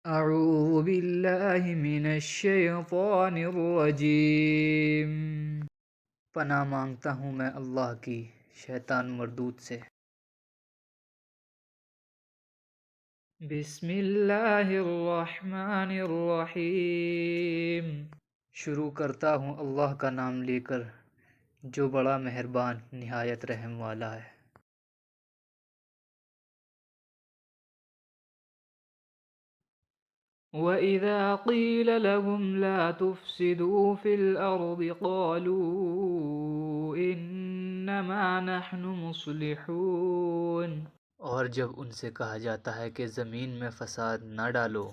اعوذ باللہ من الشیطان الرجیم، پناہ مانگتا ہوں میں اللہ کی شیطان مردود سے۔ بسم اللہ الرحمن الرحیم، شروع کرتا ہوں اللہ کا نام لے کر جو بڑا مہربان نہایت رحم والا ہے۔ وَإِذَا قِيلَ لَهُمْ لَا تُفْسِدُوا فِي الْأَرْضِ قَالُوا إِنَّمَا نَحْنُ مُصْلِحُونَ، اور جب ان سے کہا جاتا ہے کہ زمین میں فساد نہ ڈالو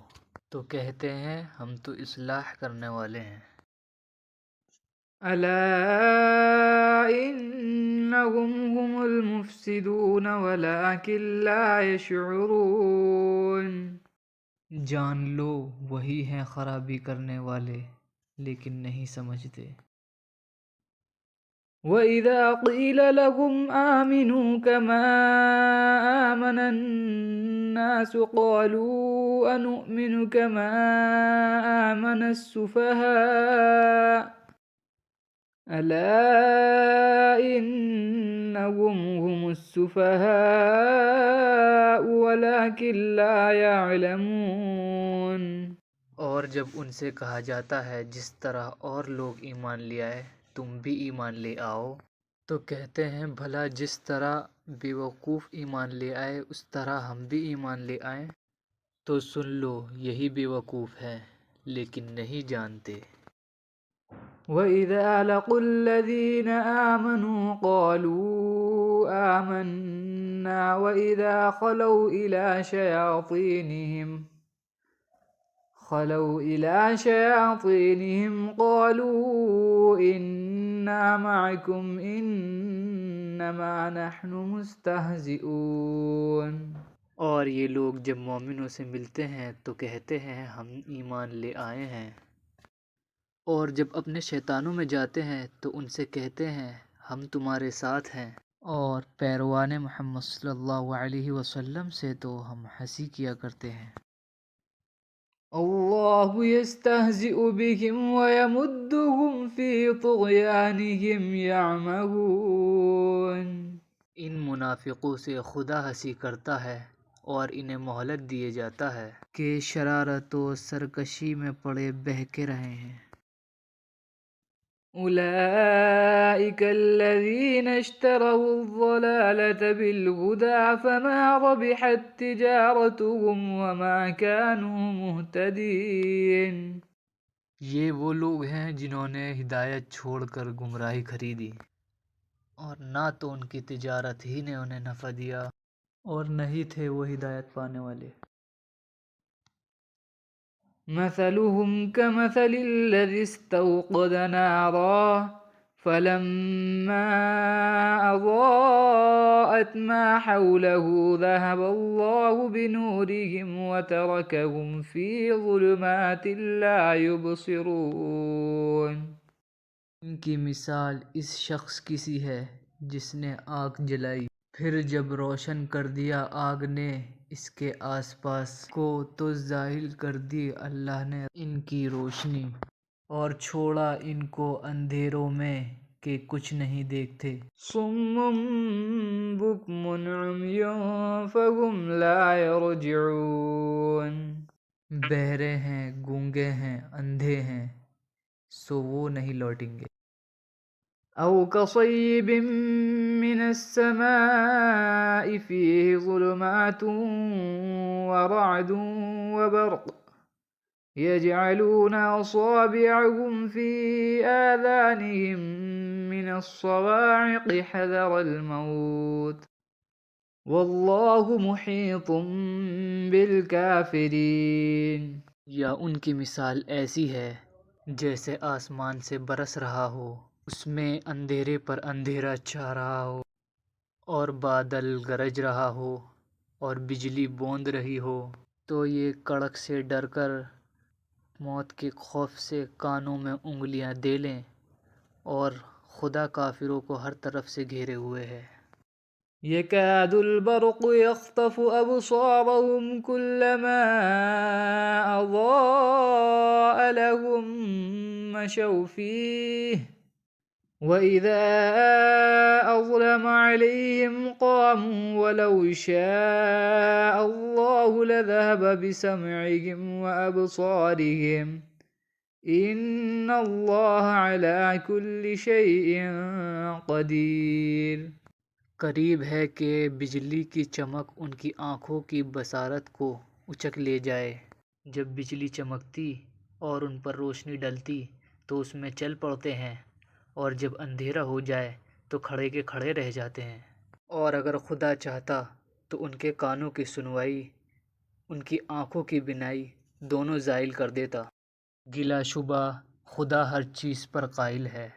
تو کہتے ہیں ہم تو اصلاح کرنے والے ہیں۔ أَلَا إِنَّهُمْ هُمُ الْمُفْسِدُونَ وَلَٰكِن لَّا يَشْعُرُونَ، جان لو وہی ہیں خرابی کرنے والے لیکن نہیں سمجھتے۔ وَإِذَا قِيلَ لَهُمْ آمِنُوا كَمَا آمَنَ النَّاسُ قَالُوا أَنُؤْمِنُ كَمَا آمَنَ السُّفَهَاءُ أَلَا إِنَّهُمْ هُمُ السُّفَهَاءُ وَلَٰكِن لَّا يَعْلَمُونَ، اور جب ان سے کہا جاتا ہے جس طرح اور لوگ ایمان لے آئے تم بھی ایمان لے آؤ تو کہتے ہیں بھلا جس طرح بے وقوف ایمان لے آئے اس طرح ہم بھی ایمان لے آئیں، تو سن لو یہی بے وقوف ہیں لیکن نہیں جانتے۔ وَإِذَا لَقُوا الَّذِينَ آمَنُوا قَالُوا آمَنَّا وَإِذَا خَلَوْا إِلَىٰ شَيَاطِينِهِمْ قَالُوا إِنَّا مَعَكُمْ إِنَّمَا نَحْنُ مُسْتَهْزِئُونَ، اور یہ لوگ جب مومنوں سے ملتے ہیں تو کہتے ہیں ہم ایمان لے آئے ہیں، اور جب اپنے شیطانوں میں جاتے ہیں تو ان سے کہتے ہیں ہم تمہارے ساتھ ہیں، اور پیروان محمد صلی اللہ علیہ وسلم سے تو ہم ہنسی کیا کرتے ہیں۔ اللہ یستہزئ بہم ویمدہم فی طغیانہم یعمہون، ان منافقوں سے خدا ہنسی کرتا ہے اور انہیں مہلت دیے جاتا ہے کہ شرارت و سرکشی میں پڑے بہکے رہے ہیں۔ اولئک الذین اشتروا الضلالة بالہدی فما ربحت تجارتهم وما كانوا مہتدین، یہ وہ لوگ ہیں جنہوں نے ہدایت چھوڑ کر گمراہی خریدی اور نہ تو ان کی تجارت ہی نے انہیں نفع دیا اور نہیں تھے وہ ہدایت پانے والے۔ مثلهم كمثل الذي استوقد نارا فلما أضاءت ما حوله ذهب الله بنورهم وتركهم في ظلمات لا يبصرون، ان کی مثال اس شخص کی سی ہے جس نے آگ جلائی پھر جب روشن کر دیا آگ نے اس کے آس پاس کو تو ظاہر کر دی اللہ نے ان کی روشنی اور چھوڑا ان کو اندھیروں میں کہ کچھ نہیں دیکھتے۔ صم بکم عمی فہم لا یرجعون، بہرے ہیں، گونگے ہیں، اندھے ہیں سو وہ نہیں لوٹیں گے۔ او کصیب من السماء فیہ ظلمات ورعد وبرق یجعلون اصابعهم فی آذانهم من الصواعق حذر الموت واللہ محیط بالکافرین، یا ان کی مثال ایسی ہے جیسے آسمان سے برس رہا ہو، اس میں اندھیرے پر اندھیرا چھا رہا ہو اور بادل گرج رہا ہو اور بجلی بوند رہی ہو تو یہ کڑک سے ڈر کر موت کے خوف سے کانوں میں انگلیاں دے لیں، اور خدا کافروں کو ہر طرف سے گھیرے ہوئے ہے۔ يكاد البرق يخطف أبصارهم كلما أضاء لهم مشوا فيه وإذا أظلم عليهم قاموا ولو شاء الله لذهب بسمعهم وأبصارهم إن الله على كل شيء قدیر۔ قریب ہے کہ بجلی کی چمک ان کی آنکھوں کی بصارت کو اچک لے جائے۔ جب بجلی چمکتی اور ان پر روشنی ڈلتی تو اس میں چل پڑتے ہیں، اور جب اندھیرا ہو جائے تو کھڑے کے کھڑے رہ جاتے ہیں۔ اور اگر خدا چاہتا تو ان کے کانوں کی سنوائی، ان کی آنکھوں کی بینائی دونوں زائل کر دیتا۔ بلا شبہ خدا ہر چیز پر قائل ہے۔